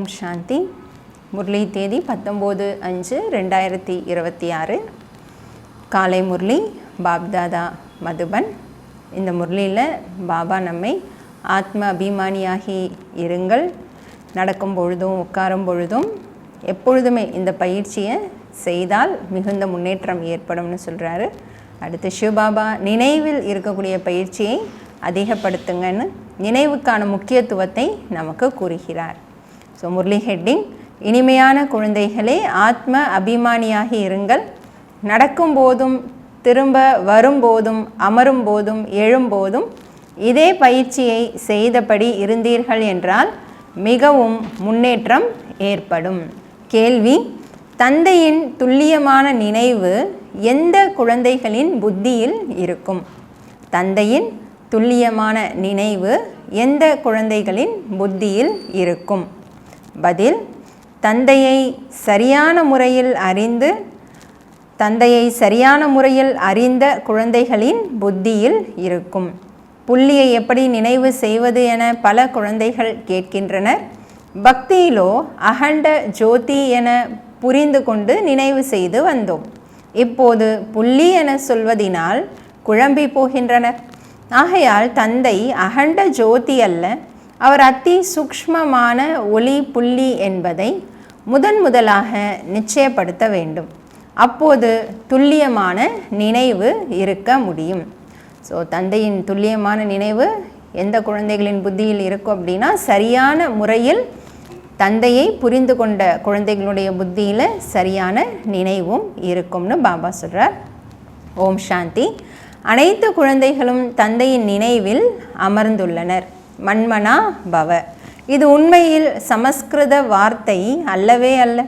ஓம் சாந்தி. முரளி தேதி 19/5/2026 காலை முரளி பாப்தாதா மதுபன். இந்த முரளியில் பாபா நம்மை ஆத்ம அபிமானியாகி இருங்கள், நடக்கும் பொழுதும் உட்காரும் பொழுதும் எப்பொழுதுமே இந்த பயிற்சியை செய்தால் மிகுந்த முன்னேற்றம் ஏற்படும்னு சொல்கிறாரு. அடுத்து சிவபாபா நினைவில் இருக்கக்கூடிய பயிற்சியை அதிகப்படுத்துங்கன்னு நினைவுக்கான முக்கியத்துவத்தை நமக்கு கூறுகிறார். ஸோ முரளி ஹெட்டிங்: இனிமையான குழந்தைகளே, ஆத்ம அபிமானியாகி இருங்கள். நடக்கும் போதும் திரும்ப வரும்போதும் அமரும் போதும் எழும்போதும் இதே பயிற்சியை செய்தபடி இருந்தீர்கள் என்றால் மிகவும் முன்னேற்றம் ஏற்படும். கேள்வி: தந்தையின் துல்லியமான நினைவு எந்த குழந்தைகளின் புத்தியில் இருக்கும்? தந்தையின் துல்லியமான நினைவு எந்த குழந்தைகளின் புத்தியில் இருக்கும்? பதில்: தந்தையை சரியான முறையில் அறிந்த குழந்தைகளின் புத்தியில் இருக்கும். புள்ளியை எப்படி நினைவு செய்வது என பல குழந்தைகள் கேட்கின்றனர். பக்தியிலோ அகண்ட ஜோதி என புரிந்து கொண்டு நினைவு செய்து வந்தோம். இப்போது புள்ளி என சொல்வதினால் குழம்பி போகின்றனர். ஆகையால் தந்தை அகண்ட ஜோதி அல்ல, அவர் அதி சூக்ஷ்மமான ஒளி புள்ளி என்பதை முதலாக நிச்சயப்படுத்த வேண்டும். அப்போது துல்லியமான நினைவு இருக்க முடியும். ஸோ தந்தையின் துல்லியமான நினைவு எந்த குழந்தைகளின் புத்தியில் இருக்கும் அப்படின்னா, சரியான முறையில் தந்தையை புரிந்து கொண்ட குழந்தைகளுடைய புத்தியில் சரியான நினைவும் இருக்கும்னு பாபா சொல்கிறார். ஓம் சாந்தி. அனைத்து குழந்தைகளும் தந்தையின் நினைவில் அமர்ந்துள்ளனர். மன்மனா பவ. இது உண்மையில் சமஸ்கிருத வார்த்தை அல்லவே அல்ல.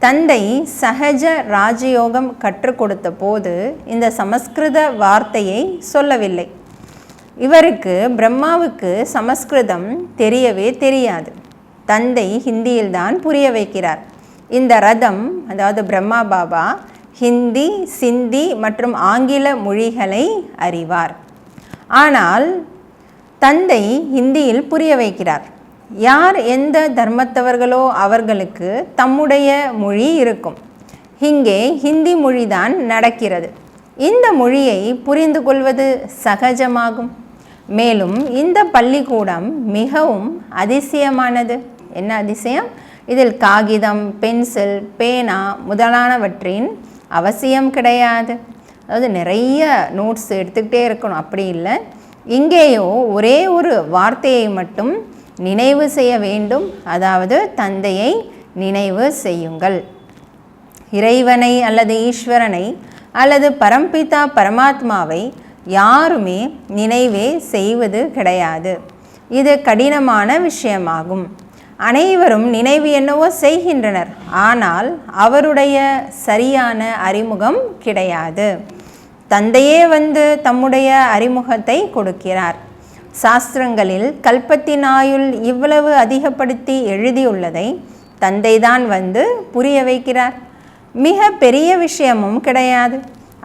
தந்தை சகஜ ராஜயோகம் கற்றுக் கொடுத்த போது இந்த சமஸ்கிருத வார்த்தையை சொல்லவில்லை. இவருக்கு பிரம்மாவுக்கு சமஸ்கிருதம் தெரியவே தெரியாது. தந்தை ஹிந்தியில்தான் புரிய வைக்கிறார். இந்த ரதம், அதாவது பிரம்மா பாபா ஹிந்தி, சிந்தி மற்றும் ஆங்கில மொழிகளை அறிவார். ஆனால் தந்தை ஹிந்தியில் புரிய வைக்கிறார். யார் எந்த தர்மத்தவர்களோ அவர்களுக்கு தம்முடைய மொழி இருக்கும். இங்கே ஹிந்தி மொழிதான் நடக்கிறது. இந்த மொழியை புரிந்து கொள்வது சகஜமாகும். மேலும் இந்த பள்ளிக்கூடம் மிகவும் அதிசயமானது. என்ன அதிசயம்? இதில் காகிதம், பென்சில், பேனா முதலானவற்றின் அவசியம் கிடையாது. அதாவது நிறைய நோட்ஸ் எடுத்துக்கிட்டே இருக்கணும் அப்படி இல்லை. இங்கேயோ ஒரே ஒரு வார்த்தையை மட்டும் நினைவு செய்ய வேண்டும். அதாவது தந்தையை நினைவு செய்யுங்கள். இறைவனை அல்லது ஈஸ்வரனை அல்லது பரம்பிதா பரமாத்மாவை யாருமே நினைவே செய்வது கிடையாது. இது கடினமான விஷயமாகும். அனைவரும் நினைவு என்னவோ செய்கின்றனர், ஆனால் அவருடைய சரியான அறிமுகம் கிடையாது. தந்தையே தம்முடைய அறிமுகத்தை கொடுக்கிறார். சாஸ்திரங்களில் கல்பத்தின் ஆயுள் இவ்வளவு அதிகப்படுத்தி எழுதியுள்ளதை தந்தைதான் புரிய வைக்கிறார். மிக பெரிய விஷயமும் கிடையாது.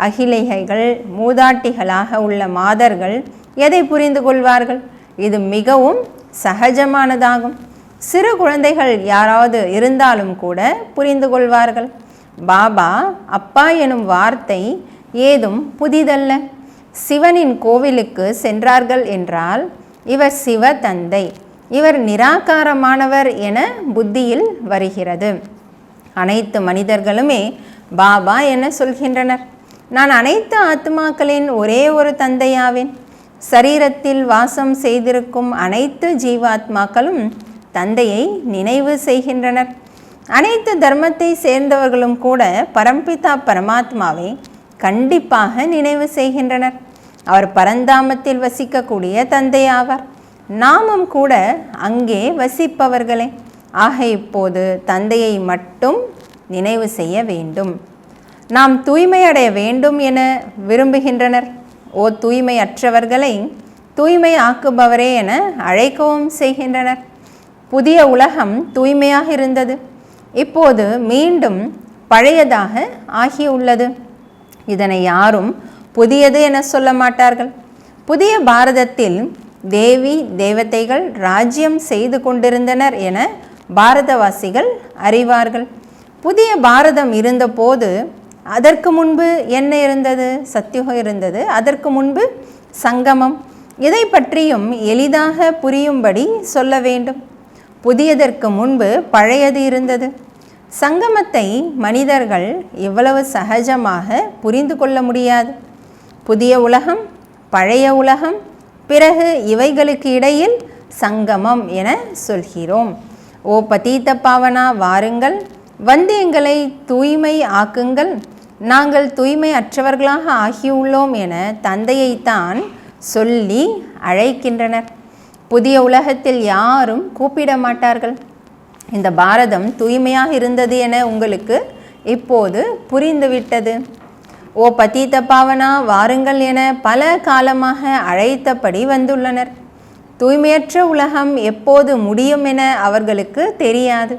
அகிலைகள் மூதாட்டிகளாக உள்ள மாதர்கள் எதை புரிந்து கொள்வார்கள்? இது மிகவும் சகஜமானதாகும். சிறு குழந்தைகள் யாராவது இருந்தாலும் கூட புரிந்து கொள்வார்கள். பாபா அப்பா எனும் வார்த்தை ஏதும் புதிதல்ல. சிவனின் கோவிலுக்கு சென்றார்கள் என்றால் இவர் சிவ தந்தை, இவர் நிராகாரமானவர் என புத்தியில் வருகிறது. அனைத்து மனிதர்களுமே பாபா என சொல்கின்றனர். நான் அனைத்து ஆத்மாக்களின் ஒரே ஒரு தந்தையாவேன். சரீரத்தில் வாசம் செய்திருக்கும் அனைத்து ஜீவாத்மாக்களும் தந்தையை நினைவு செய்கின்றனர். அனைத்து தர்மத்தை சேர்ந்தவர்களும் கூட பரம்பிதா பரமாத்மாவை கண்டிப்பாக நினைவு செய்கின்றனர். அவர் பரந்தாமத்தில் வசிக்கக்கூடிய தந்தை ஆவார். நாமும் கூட அங்கே வசிப்பவர்களே. ஆக இப்போது தந்தையை மட்டும் நினைவு செய்ய வேண்டும். நாம் தூய்மை அடைய வேண்டும் என விரும்புகின்றனர். ஓ தூய்மையற்றவர்களை தூய்மை ஆக்குபவரே என அழைக்கவும் செய்கின்றனர். புதிய உலகம் தூய்மையாக இருந்தது, இப்போது மீண்டும் பழையதாக ஆகியுள்ளது. இதனை யாரும் புதியது என சொல்ல மாட்டார்கள். புதிய பாரதத்தில் தேவி தேவதைகள் ராஜ்யம் செய்து கொண்டிருந்தனர் என பாரதவாசிகள் அறிவார்கள். புதிய பாரதம் இருந்தபோது அதற்கு முன்பு என்ன இருந்தது? சத்யுகம் இருந்தது. அதற்கு முன்பு சங்கமம். இதை பற்றியும் எளிதாக புரியும்படி சொல்ல வேண்டும். புதியதற்கு முன்பு பழையது இருந்தது. சங்கமத்தை மனிதர்கள் இவ்வளவு சகஜமாக புரிந்து கொள்ள முடியாது. புதிய உலகம், பழைய உலகம், பிறகு இவைகளுக்கு இடையில் சங்கமம் என சொல்கிறோம். ஓ பதீத பாவனா, வாருங்கள், வந்து எங்களை தூய்மை ஆக்குங்கள், நாங்கள் தூய்மை அற்றவர்களாக ஆகியுள்ளோம் என தந்தையைத்தான் சொல்லி அழைக்கின்றனர். புதிய உலகத்தில் யாரும் கூப்பிட மாட்டார்கள். இந்த பாரதம் தூய்மையாக இருந்தது என உங்களுக்கு இப்போது புரிந்துவிட்டது. ஓ பதீத பாவனா, வாருங்கள் என பல காலமாக அழைத்தபடி வந்துள்ளனர். தூய்மையற்ற உலகம் எப்போது முடியும் என அவர்களுக்கு தெரியாது.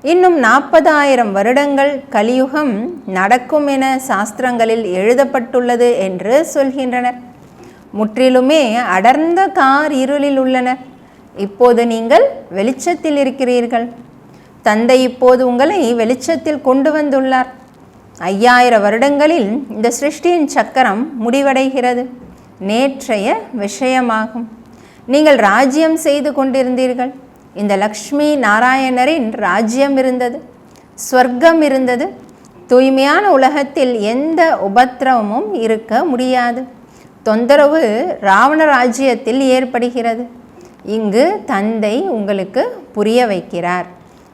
இன்னும் 40,000 வருடங்கள் கலியுகம் நடக்கும் என சாஸ்திரங்களில் எழுதப்பட்டுள்ளது என்று சொல்கின்றனர். முற்றிலுமே அடர்ந்த கார் இருளில் உள்ளனர். இப்போது நீங்கள் வெளிச்சத்தில் இருக்கிறீர்கள். தந்தை இப்போது உங்களை வெளிச்சத்தில் கொண்டு வந்துள்ளார். 5000 வருடங்களில் இந்த சிருஷ்டியின் சக்கரம் முடிவடைகிறது. நேற்றைய விஷயமாகும். நீங்கள் ராஜ்யம் செய்து கொண்டிருந்தீர்கள். இந்த லக்ஷ்மி நாராயணரின் ராஜ்யம் இருந்தது, ஸ்வர்க்கம் இருந்தது. தூய்மையான உலகத்தில் எந்த உபத்திரவமும் இருக்க முடியாது. தொந்தரவு ராவண ராஜ்யத்தில் ஏற்படுகிறது. இங்கு தந்தை உங்களுக்கு புரிய வைக்கிறார்.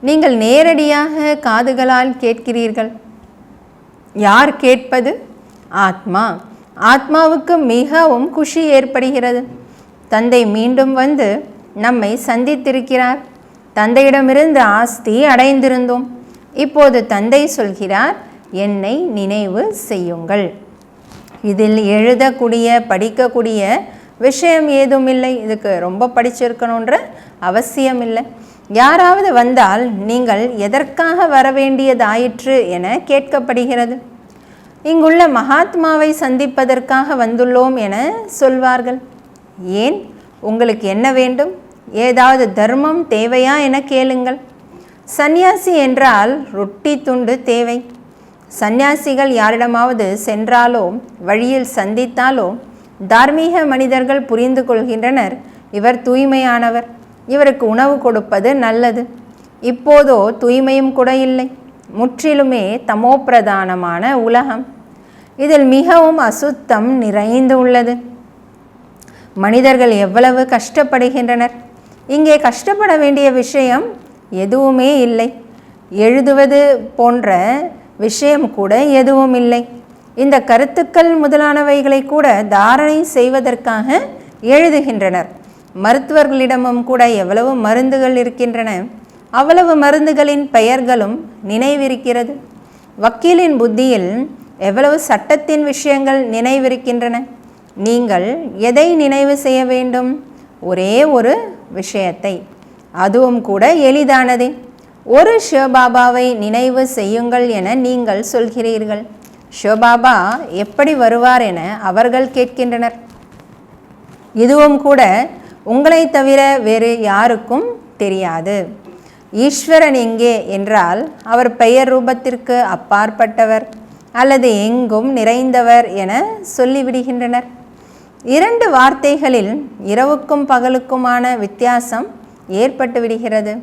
நீங்கள் நேரடியாக காதுகளால் கேட்கிறீர்கள். யார் கேட்பது? ஆத்மா. ஆத்மாவுக்கு மிகவும் குஷி ஏற்படுகிறது. தந்தை மீண்டும் வந்து நம்மை சந்தித்திருக்கிறார். தந்தையிடமிருந்து ஆஸ்தி அடைந்திருந்தோம். இப்போது தந்தை சொல்கிறார், என்னை நினைவு செய்யுங்கள். இதில் எழுதக்கூடிய படிக்கக்கூடிய விஷயம் ஏதும் இல்லை. இதுக்கு ரொம்ப படிச்சிருக்கணுன்ற அவசியம் இல்லை. யாராவது வந்தால் நீங்கள் எதற்காக வர வேண்டியதாயிற்று என கேட்கப்படுகிறது. இங்குள்ள மகாத்மாவை சந்திப்பதற்காக வந்துள்ளோம் என சொல்வார்கள். ஏன்? உங்களுக்கு என்ன வேண்டும்? ஏதாவது தர்மம் தேவையா என கேளுங்கள். சந்நியாசி என்றால் ரொட்டி துண்டு தேவை. சந்நியாசிகள் யாரிடமாவது சென்றாலோ வழியில் சந்தித்தாலோ தார்மீக மனிதர்கள் புரிந்து கொள்கின்றனர், இவர் தூய்மையானவர், இவருக்கு உணவு கொடுப்பது நல்லது. இப்போதோ தூய்மையும் கூட இல்லை. முற்றிலுமே தமோப்பிரதானமான உலகம். இதில் மிகவும் அசுத்தம் நிறைந்து உள்ளது. மனிதர்கள் எவ்வளவு கஷ்டப்படுகின்றனர். இங்கே கஷ்டப்பட வேண்டிய விஷயம் எதுவுமே இல்லை. எழுதுவது போன்ற விஷயம் கூட எதுவும் இல்லை. இந்த கருத்துக்கள் முதலானவைகளை கூட தாரணை செய்வதற்காக எழுதுகின்றனர். மருத்துவர்களிடமும் கூட எவ்வளவு மருந்துகள் இருக்கின்றன. அவ்வளவு மருந்துகளின் பெயர்களும் நினைவிருக்கிறது. வக்கீலின் புத்தியில் எவ்வளவு சட்டத்தின் விஷயங்கள் நினைவிருக்கின்றன. நீங்கள் எதை நினைவு செய்ய வேண்டும்? ஒரே ஒரு விஷயத்தை. அதுவும் கூட எளிதானதே. ஒரு சிவபாபாவை நினைவு செய்யுங்கள் என நீங்கள் சொல்கிறீர்கள். சிவபாபா எப்படி வருவார் என அவர்கள் கேட்கின்றனர். இதுவும் கூட உங்களை தவிர வேறு யாருக்கும் தெரியாது. ஈஸ்வரன் எங்கே என்றால் அவர் பெயர் ரூபத்திற்கு அப்பாற்பட்டவர் அல்லது எங்கும் நிறைந்தவர் என சொல்லிவிடுகின்றனர். 2 வார்த்தைகளில் இரவுக்கும் பகலுக்குமான வித்தியாசம் ஏற்பட்டு விடுகிறது.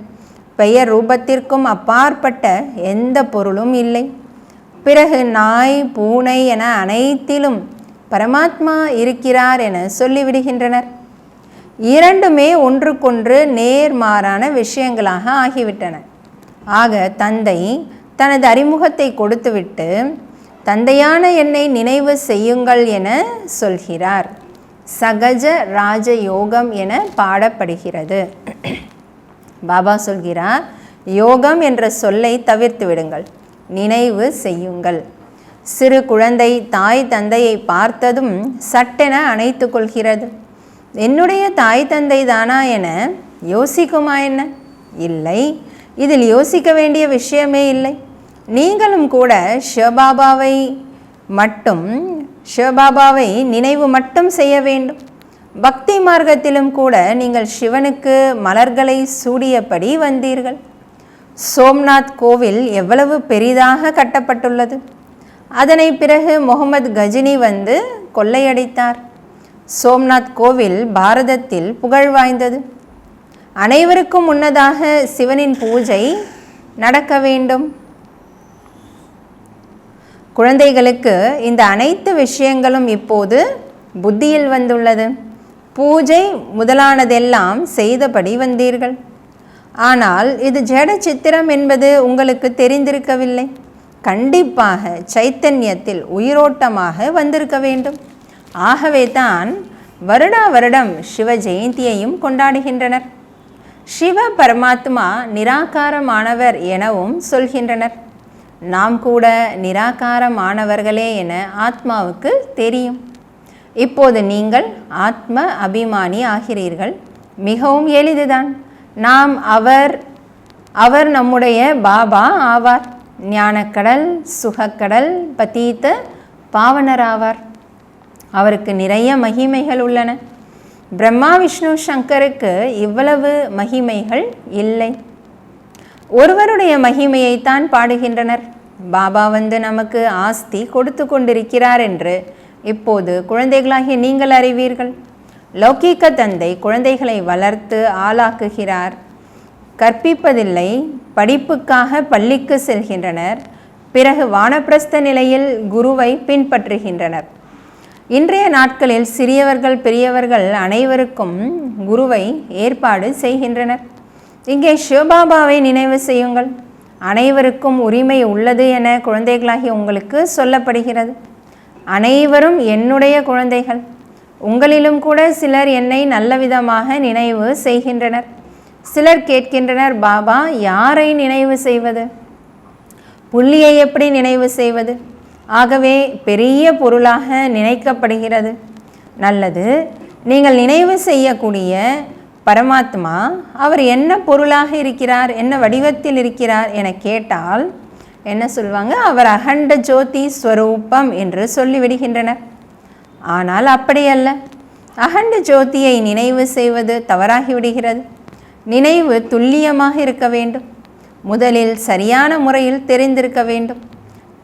பெயர் ரூபத்திற்கும் அப்பாற்பட்ட எந்த பொருளும் இல்லை. பிறகு நாய், பூனை என அனைத்திலும் பரமாத்மா இருக்கிறார் என சொல்லிவிடுகின்றனர். இரண்டுமே ஒன்றுக்கொன்று நேர்மாறான விஷயங்களாக ஆகிவிட்டன. ஆக தந்தை தனது அறிமுகத்தை கொடுத்துவிட்டு தந்தையான என்னை நினைவு செய்யுங்கள் என சொல்கிறார். சகஜ ராஜ யோகம் என பாடப்படுகிறது. பாபா சொல்கிறார், யோகம் என்ற சொல்லை தவிர்த்து விடுங்கள், நினைவு செய்யுங்கள். சிறு குழந்தை தாய் தந்தையை பார்த்ததும் சட்டென அணைத்து கொள்கிறது. என்னுடைய தாய் தந்தை தானா என யோசிக்குமா என்ன? இல்லை, இதில் யோசிக்க வேண்டிய விஷயமே இல்லை. நீங்களும் கூட சிவபாபாவை நினைவு மட்டும் செய்ய வேண்டும். பக்தி மார்க்கத்திலும் கூட நீங்கள் சிவனுக்கு மலர்களை சூடியபடி வந்தீர்கள். சோம்நாத் கோவில் எவ்வளவு பெரிதாக கட்டப்பட்டுள்ளது. அதனை பிறகு முகமது கஜினி வந்து கொள்ளையடித்தார். சோம்நாத் கோவில் பாரதத்தில் புகழ் வாய்ந்தது. அனைவருக்கும் முன்னதாக சிவனின் பூஜை நடக்க வேண்டும். குழந்தைகளுக்கு இந்த அனைத்து விஷயங்களும் இப்போது புத்தியில் வந்துள்ளது. பூஜை முதலானதெல்லாம் செய்தபடி வந்தீர்கள். ஆனால் இது ஜட சித்திரம் என்பது உங்களுக்கு தெரிந்திருக்கவில்லை. கண்டிப்பாக சைத்தன்யத்தில் உயிரோட்டமாக வந்திருக்க வேண்டும். ஆகவே தான் வருடா வருடம் சிவ ஜெயந்தியையும் கொண்டாடுகின்றனர். சிவ பரமாத்மா நிராகாரமானவர் எனவும் சொல்கின்றனர். நாம் கூட நிராகாரமானவர்களே என ஆத்மாவுக்கு தெரியும். இப்போது நீங்கள் ஆத்ம அபிமானி ஆகிறீர்கள். மிகவும் எளிதுதான். நாம் அவர் நம்முடைய பாபா ஆவார். ஞானக்கடல், சுகக்கடல், பதீத்த பாவனராவார். அவருக்கு நிறைய மகிமைகள் உள்ளன. பிரம்மா, விஷ்ணு, சங்கருக்கு இவ்வளவு மகிமைகள் இல்லை. ஒருவருடைய மகிமையைத்தான் பாடுகின்றனர். பாபா வந்து நமக்கு ஆஸ்தி கொடுத்து கொண்டிருக்கிறார் என்று இப்போது குழந்தைகளாகிய நீங்கள் அறிவீர்கள். லௌகீக தந்தை குழந்தைகளை வளர்த்து ஆளாக்குகிறார். கற்பிப்பதில்லை, படிப்புக்காக பள்ளிக்கு செல்கின்றனர். பிறகு வானப்பிரஸ்த நிலையில் குருவை பின்பற்றுகின்றனர். இன்றைய நாட்களில் சிறியவர்கள் பெரியவர்கள் அனைவருக்கும் குருவை ஏற்பாடு செய்கின்றனர். இங்கே சிவபாபாவை நினைவு செய்யுங்கள். அனைவருக்கும் உரிமை உள்ளது என குழந்தைகளாகி உங்களுக்கு சொல்லப்படுகிறது. அனைவரும் என்னுடைய குழந்தைகள். உங்களிலும் கூட சிலர் என்னை நல்ல விதமாக நினைவு செய்கின்றனர். சிலர் கேட்கின்றனர், பாபா யாரை நினைவு செய்வது, புள்ளியை எப்படி நினைவு செய்வது? ஆகவே பெரிய பொருளாக நினைக்கப்படுகிறது. நல்லது, நீங்கள் நினைவு செய்யக்கூடிய பரமாத்மா அவர் என்ன பொருளாக இருக்கிறார், என்ன வடிவத்தில் இருக்கிறார் என கேட்டால் என்ன சொல்வாங்க? அவர் அகண்ட ஜோதி ஸ்வரூபம் என்று சொல்லிவிடுகின்றனர். ஆனால் அப்படியல்ல. அகண்ட ஜோதியை நினைவு செய்வது தவறாகிவிடுகிறது. நினைவு துல்லியமாக இருக்க வேண்டும். முதலில் சரியான முறையில் தெரிந்திருக்க வேண்டும்.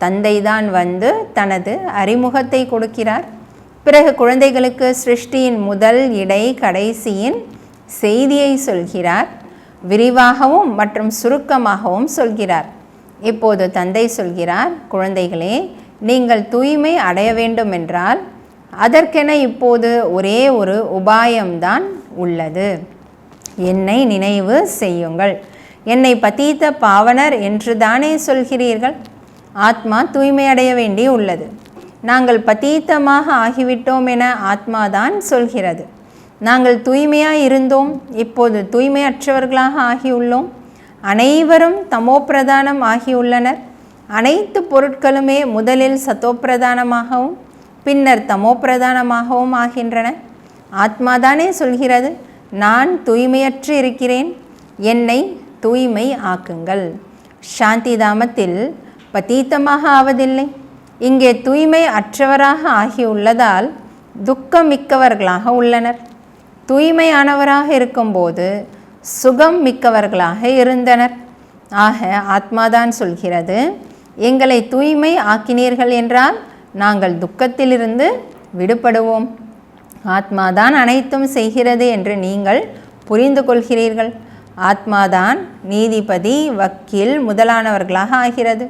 தந்தை தான் வந்து தனது அறிமுகத்தை கொடுக்கிறார். பிறகு குழந்தைகளுக்கு சிருஷ்டியின் முதல், இடை, கடைசியின் செய்தியை சொல்கிறார். விரிவாகவும் மற்றும் சுருக்கமாகவும் சொல்கிறார். இப்போது தந்தை சொல்கிறார், குழந்தைகளே, நீங்கள் தூய்மை அடைய வேண்டும் என்றால் அதற்கென இப்போது ஒரே ஒரு உபாயம்தான் உள்ளது. என்னை நினைவு செய்யுங்கள். என்னை பதீத்த பாவனர் என்று தானே சொல்கிறீர்கள். ஆத்மா தூய்மை அடைய வேண்டி உள்ளது. நாங்கள் பதீத்தமாக ஆகிவிட்டோம் என ஆத்மாதான் சொல்கிறது. நாங்கள் தூய்மையாக இருந்தோம், இப்போது தூய்மையற்றவர்களாக ஆகியுள்ளோம். அனைவரும் தமோப்பிரதானம் ஆகியுள்ளனர். அனைத்து பொருட்களுமே முதலில் சத்தோப்பிரதானமாகவும் பின்னர் தமோப்பிரதானமாகவும் ஆகின்றன. ஆத்மாதானே சொல்கிறது, நான் தூய்மையற்று இருக்கிறேன், என்னை தூய்மை ஆக்குங்கள். சாந்தி தாமத்தில் பதீத்தமாக ஆவதில்லை. இங்கே தூய்மை அற்றவராக ஆகியுள்ளதால் துக்கம் மிக்கவர்களாக உள்ளனர். தூய்மையானவராக இருக்கும்போது சுகம் மிக்கவர்களாக இருந்தனர். ஆக ஆத்மாதான் சொல்கிறது, எங்களை தூய்மை ஆக்கினீர்கள் என்றால் நாங்கள் துக்கத்திலிருந்து விடுபடுவோம். ஆத்மாதான் அனைத்தும் செய்கிறது என்று நீங்கள் புரிந்து கொள்கிறீர்கள். ஆத்மாதான் நீதிபதி, வக்கீல் முதலானவர்களாக ஆகிறது.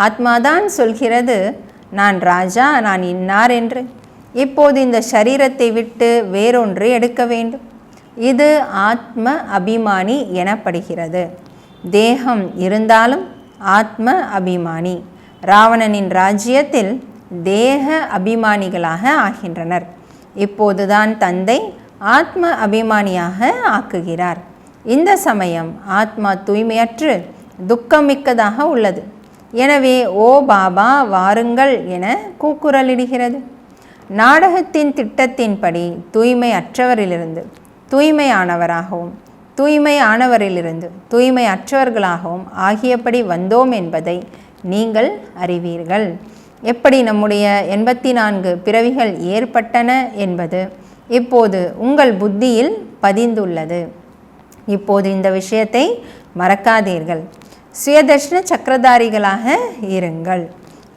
ஆத்மாதான் சொல்கிறது, நான் ராஜா, நான் இன்னார் என்று. இப்போது இந்த சரீரத்தை விட்டு வேறொன்று எடுக்க வேண்டும். இது ஆத்ம அபிமானி எனப்படுகிறது. தேகம் இருந்தாலும் ஆத்ம அபிமானி. ராவணனின் ராஜ்யத்தில் தேக அபிமானிகளாக ஆகின்றனர். இப்போதுதான் தந்தை ஆத்ம அபிமானியாக ஆக்குகிறார். இந்த சமயம் ஆத்மா தூய்மையற்று துக்கமிக்கதாக உள்ளது. எனவே ஓ பாபா வாருங்கள் என கூக்குரலிடுகிறது. நாடகத்தின் திட்டத்தின்படி தூய்மை அற்றவரிலிருந்து தூய்மையானவராகவும் தூய்மையானவரிலிருந்து தூய்மை அற்றவர்களாகவும் ஆகியபடி வந்தோம் என்பதை நீங்கள் அறிவீர்கள். எப்படி நம்முடைய 84 பிறவிகள் ஏற்பட்டன என்பது இப்போது உங்கள் புத்தியில் பதிந்துள்ளது. இப்போது இந்த விஷயத்தை மறக்காதீர்கள். சுயதர்ஷன சக்கரதாரிகளாக இருங்கள்.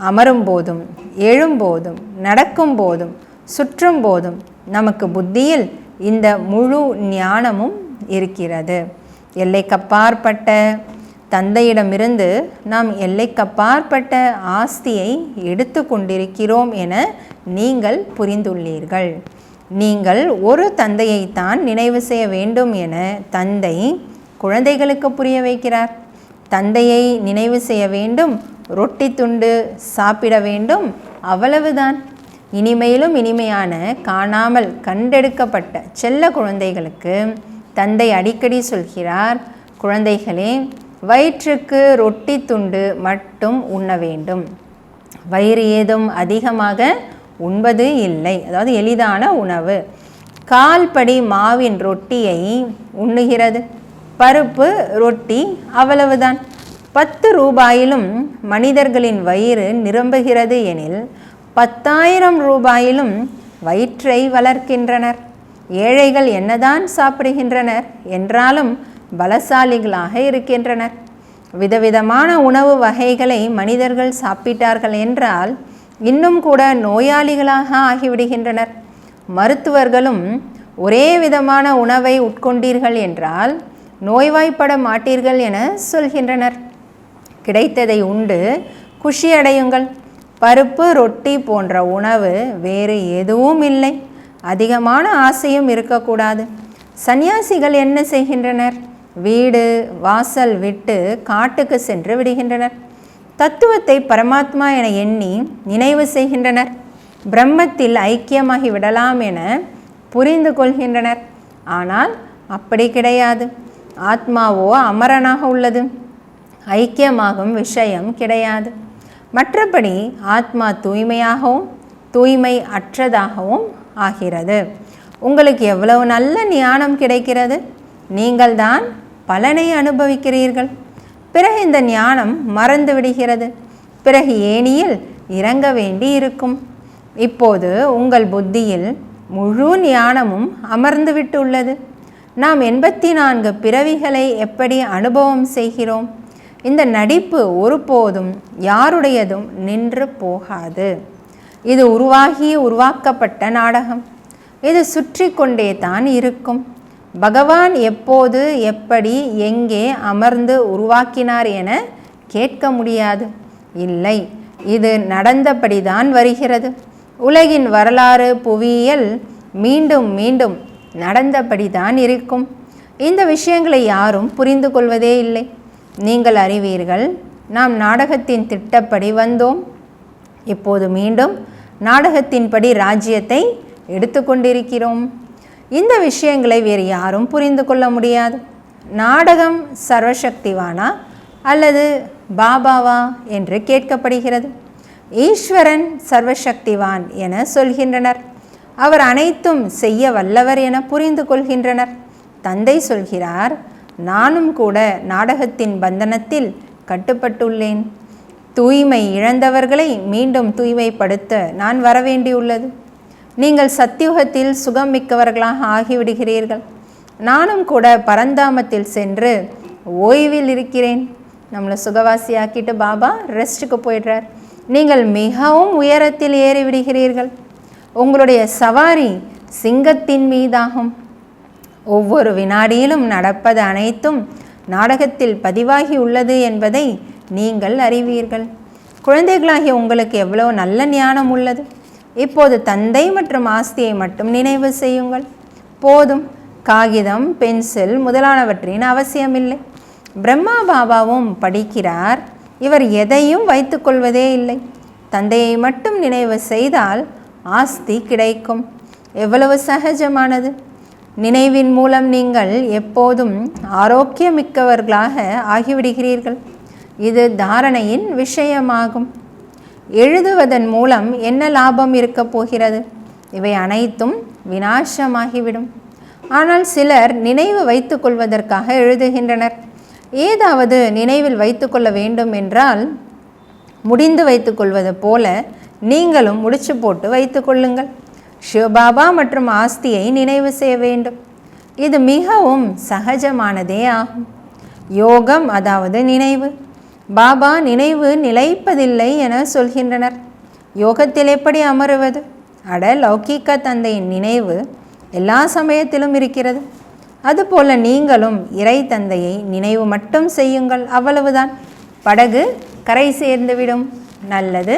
அமரும் போதும், எழும்போதும், நடக்கும் போதும், சுற்றும் போதும் நமக்கு புத்தியில் இந்த முழு ஞானமும் இருக்கிறது. எல்லைக்கப்பாற்பட்ட தந்தையிடமிருந்து நாம் எல்லைக்கப்பாற்பட்ட ஆஸ்தியை எடுத்து கொண்டிருக்கிறோம் என நீங்கள் புரிந்துள்ளீர்கள். நீங்கள் ஒரு தந்தையைத்தான் நினைவு செய்ய வேண்டும் என தந்தை குழந்தைகளுக்கு புரிய வைக்கிறார். தந்தையை நினைவு செய்ய வேண்டும், ரொட்டி துண்டு சாப்பிட வேண்டும், அவ்வளவுதான். இனிமையிலும் இனிமையான காணாமல் கண்டெடுக்கப்பட்ட செல்ல குழந்தைகளுக்கு தந்தை அடிக்கடி சொல்கிறார், குழந்தைகளே, வயிற்றுக்கு ரொட்டி துண்டு மட்டும் உண்ண வேண்டும். வயிறு ஏதும் அதிகமாக உண்பது இல்லை. அதாவது எளிதான உணவு. கால்படி மாவின் ரொட்டியை உண்ணுகிறது. பருப்பு ரொட்டி, அவ்வளவுதான். 10 ரூபாயிலும் மனிதர்களின் வயிறு நிரம்புகிறது எனில் 10,000 ரூபாயிலும் வயிற்றை வளர்க்கின்றனர். ஏழைகள் என்னதான் சாப்பிடுகின்றனர் என்றாலும் பலசாலிகளாக இருக்கின்றனர். விதவிதமான உணவு வகைகளை மனிதர்கள் சாப்பிட்டார்கள் என்றால் இன்னும் கூட நோயாளிகளாக ஆகிவிடுகின்றனர். மருத்துவர்களும் ஒரே விதமான உணவை உட்கொண்டீர்கள் என்றால் நோய்வாய்ப்பட மாட்டீர்கள் என சொல்கின்றனர். கிடைத்ததை உண்டு குஷியடையுங்கள். பருப்பு ரொட்டி போன்ற உணவு வேறு எதுவும் இல்லை. அதிகமான ஆசையும் இருக்கக்கூடாது. சந்நியாசிகள் என்ன செய்கின்றனர்? வீடு வாசல் விட்டு காட்டுக்கு சென்று விடுகின்றனர். தத்துவத்தை பரமாத்மா என எண்ணி நினைவு செய்கின்றனர். பிரம்மத்தில் ஐக்கியமாகி விடலாம் என புரிந்து கொள்கின்றனர். ஆனால் அப்படி கிடையாது. ஆத்மாவோ அமரனாக உள்ளது. ஐக்கியமாகும் விஷயம் கிடையாது. மற்றபடி ஆத்மா தூய்மையாகவும் தூய்மை அற்றதாகவும் ஆகிறது. உங்களுக்கு எவ்வளவு நல்ல ஞானம் கிடைக்கிறது. நீங்கள் தான் பலனை அனுபவிக்கிறீர்கள். பிறகு இந்த ஞானம் மறந்து விடுகிறது. பிறகு ஏணியில் இறங்க வேண்டி இருக்கும். இப்போது உங்கள் புத்தியில் முழு ஞானமும் அமர்ந்து விட்டுள்ளது. நாம் 84 பிறவிகளை எப்படி அனுபவம் செய்கிறோம்? இந்த நடிப்பு ஒருபோதும் யாருடையதும் நின்று போகாது. இது உருவாக்கப்பட்ட நாடகம். இது சுற்றி கொண்டே தான் இருக்கும். பகவான் எப்போது, எப்படி, எங்கே அமர்ந்து உருவாக்கினார் என கேட்க முடியாது. இல்லை, இது நடந்தபடிதான் வருகிறது. உலகின் வரலாறு, புவியியல் மீண்டும் மீண்டும் நடந்தபடிதான் இருக்கும். இந்த விஷயங்களை யாரும் புரிந்து கொள்வதே இல்லை. நீங்கள் அறிவீர்கள், நாம் நாடகத்தின் திட்டப்படி வந்தோம். இப்போது மீண்டும் நாடகத்தின்படி ராஜ்யத்தை எடுத்துக்கொண்டிருக்கிறோம். இந்த விஷயங்களை வேறு யாரும் புரிந்து கொள்ள முடியாது. நாடகம் சர்வசக்திவானா அல்லது பாபாவா என்று கேட்கப்படுகிறது. ஈஸ்வரன் சர்வசக்திவான் என சொல்கின்றனர். அவர் அனைத்தும் செய்ய வல்லவர் என புரிந்து கொள்கின்றனர். தந்தை சொல்கிறார், நானும் கூட நாடகத்தின் பந்தனத்தில் கட்டுப்பட்டுள்ளேன். தூய்மை இழந்தவர்களை மீண்டும் தூய்மைப்படுத்த நான் வரவேண்டியுள்ளது. நீங்கள் சத்தியுகத்தில் சுகம் மிக்கவர்களாக ஆகிவிடுகிறீர்கள். நானும் கூட பரந்தாமத்தில் சென்று ஓய்வில் இருக்கிறேன். நம்மளை சுகவாசியாக்கிட்டு பாபா ரெஸ்ட்டுக்கு போயிடுறார். நீங்கள் மிகவும் உயரத்தில் ஏறிவிடுகிறீர்கள். உங்களுடைய சவாரி சிங்கத்தின் மீதாகும். ஒவ்வொரு வினாடியிலும் நடப்பது அனைத்தும் நாடகத்தில் பதிவாகி உள்ளது என்பதை நீங்கள் அறிவீர்கள். குழந்தைகளாகிய உங்களுக்கு எவ்வளவு நல்ல ஞானம் உள்ளது. இப்போது தந்தை மற்றும் ஆஸ்தியை மட்டும் நினைவு செய்யுங்கள். போதும். காகிதம், பென்சில் முதலானவற்றின் அவசியமில்லை. பிரம்மா பாபாவும் படிக்கிறார். இவர் எதையும் வைத்துக்கொள்வதே இல்லை. தந்தையை மட்டும் நினைவு செய்தால் ஆஸ்தி கிடைக்கும். எவ்வளவு சகஜமானது. நினைவின் மூலம் நீங்கள் எப்போதும் ஆரோக்கியமிக்கவர்களாக ஆகிவிடுகிறீர்கள். இது தாரணையின் விஷயமாகும். எழுதுவதன் மூலம் என்ன லாபம் இருக்கப் போகிறது? இவை அனைத்தும் விநாசமாகிவிடும். ஆனால் சிலர் நினைவு வைத்து கொள்வதற்காக எழுதுகின்றனர். ஏதாவது நினைவில் வைத்து கொள்ள வேண்டும் என்றால் முடிந்து வைத்து கொள்வது போல நீங்களும் முடிச்சு போட்டு வைத்து கொள்ளுங்கள். சிவபாபா மற்றும் ஆஸ்தியை நினைவு செய்ய வேண்டும். இது மிகவும் சகஜமானதே ஆகும். யோகம் அதாவது நினைவு பாபா நினைவு நிலைப்பதில்லை என சொல்கின்றனர். யோகத்தில் எப்படி அமருவது? அட, லௌகீக தந்தையின் நினைவு எல்லா சமயத்திலும் இருக்கிறது. அதுபோல நீங்களும் இறை தந்தையை நினைவு மட்டும் செய்யுங்கள், அவ்வளவுதான். படகு கரை சேர்ந்துவிடும். நல்லது.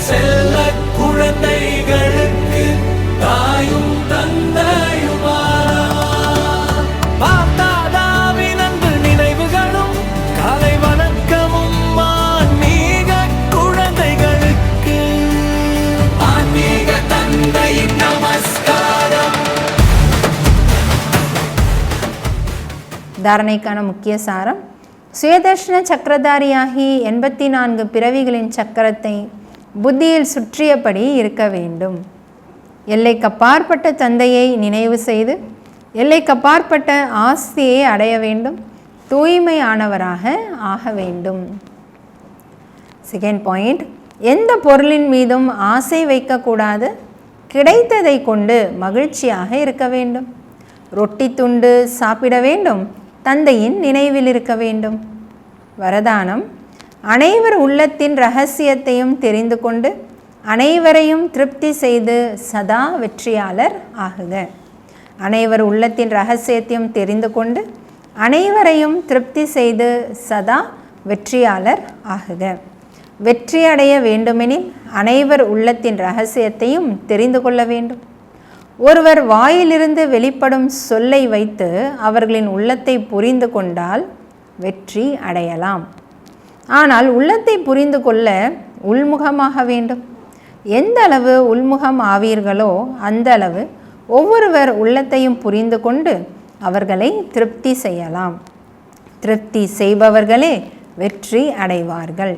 செல்ல குழந்தைகளுக்கு தாயும் தந்தையுமா பாத்தாதாவின் அன்பு நினைவுகளும் காலை வணக்கமும் ஆன்மீக குழந்தைகளுக்கு ஆன்மீக தந்தையின் நமஸ்காரம். தாரணைக்கான முக்கிய சாரம்: சுயதர்ஷன சக்கரதாரியாகி 84 பிறவிகளின் சக்கரத்தை புத்தியில் சுற்றியபடி இருக்க வேண்டும். எல்லைக்கப்பாற்பட்ட தந்தையை நினைவு செய்து எல்லைக்கப்பாற்பட்ட ஆஸ்தியை அடைய வேண்டும். தூய்மையானவராக ஆக வேண்டும். செகண்ட் பாயிண்ட்: எந்த பொருளின் மீதும் ஆசை வைக்கக்கூடாது. கிடைத்ததை கொண்டு மகிழ்ச்சியாக இருக்க வேண்டும். ரொட்டி துண்டு சாப்பிட வேண்டும். தந்தையின் நினைவில் இருக்க வேண்டும். வரதானம்: அனைவர் உள்ளத்தின் இரகசியத்தையும் தெரிந்து கொண்டு அனைவரையும் திருப்தி செய்து சதா வெற்றியாளர் ஆகுக. அனைவர் உள்ளத்தின் இரகசியத்தையும் தெரிந்து கொண்டு அனைவரையும் திருப்தி செய்து சதா வெற்றியாளர் ஆகுக. வெற்றி அடைய வேண்டுமெனில் அனைவர் உள்ளத்தின் இரகசியத்தையும் தெரிந்து கொள்ள வேண்டும். ஒருவர் வாயிலிருந்து வெளிப்படும் சொல்லை வைத்து அவர்களின் உள்ளத்தை புரிந்து கொண்டால் வெற்றி அடையலாம். ஆனால் உள்ளத்தை புரிந்து கொள்ள உள்முகமாக வேண்டும். எந்த அளவு உள்முகம் ஆவீர்களோ அந்த அளவு ஒவ்வொருவர் உள்ளத்தையும் புரிந்து கொண்டு அவர்களை திருப்தி செய்யலாம். திருப்தி செய்பவர்களே வெற்றி அடைவார்கள்.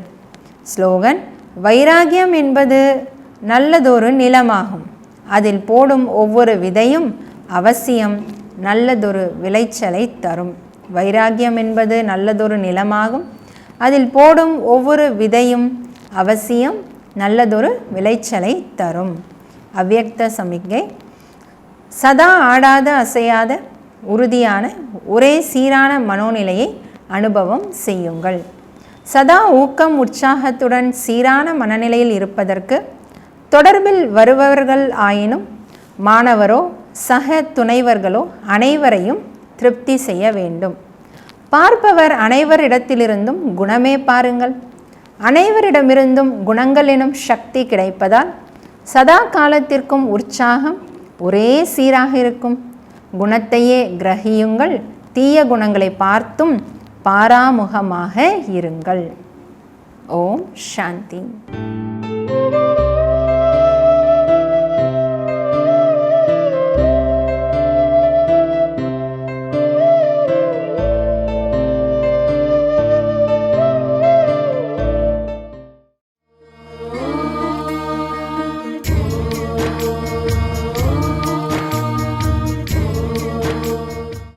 ஸ்லோகன்: வைராகியம் என்பது நல்லதொரு நிலமாகும். அதில் போடும் ஒவ்வொரு விதையும் அவசியம் நல்லதொரு விளைச்சலை தரும். வைராகியம் என்பது நல்லதொரு நிலமாகும். அதில் போடும் ஒவ்வொரு விதையும் அவசியம் நல்லதொரு விளைச்சலை தரும். அவ்யக்த சமிக்கை: சதா ஆடாத அசையாத உறுதியான ஒரே சீரான மனோநிலையை அனுபவம் செய்யுங்கள். சதா ஊக்கம் உற்சாகத்துடன் சீரான மனநிலையில் இருப்பதற்கு தொடர்பில் வருபவர்கள் ஆயினும் மாணவரோ சக துணைவர்களோ அனைவரையும் திருப்தி செய்ய வேண்டும். பார்ப்பவர் அனைவரிடத்திலிருந்தும் குணமே பாருங்கள். அனைவரிடமிருந்தும் குணங்கள் எனும் சக்தி கிடைப்பதால் சதா காலத்திற்கும் உற்சாகம் ஒரே சீராக இருக்கும். குணத்தையே கிரகியுங்கள். தீய குணங்களை பார்த்தும் பாராமுகமாக இருங்கள். ஓம் சாந்தி.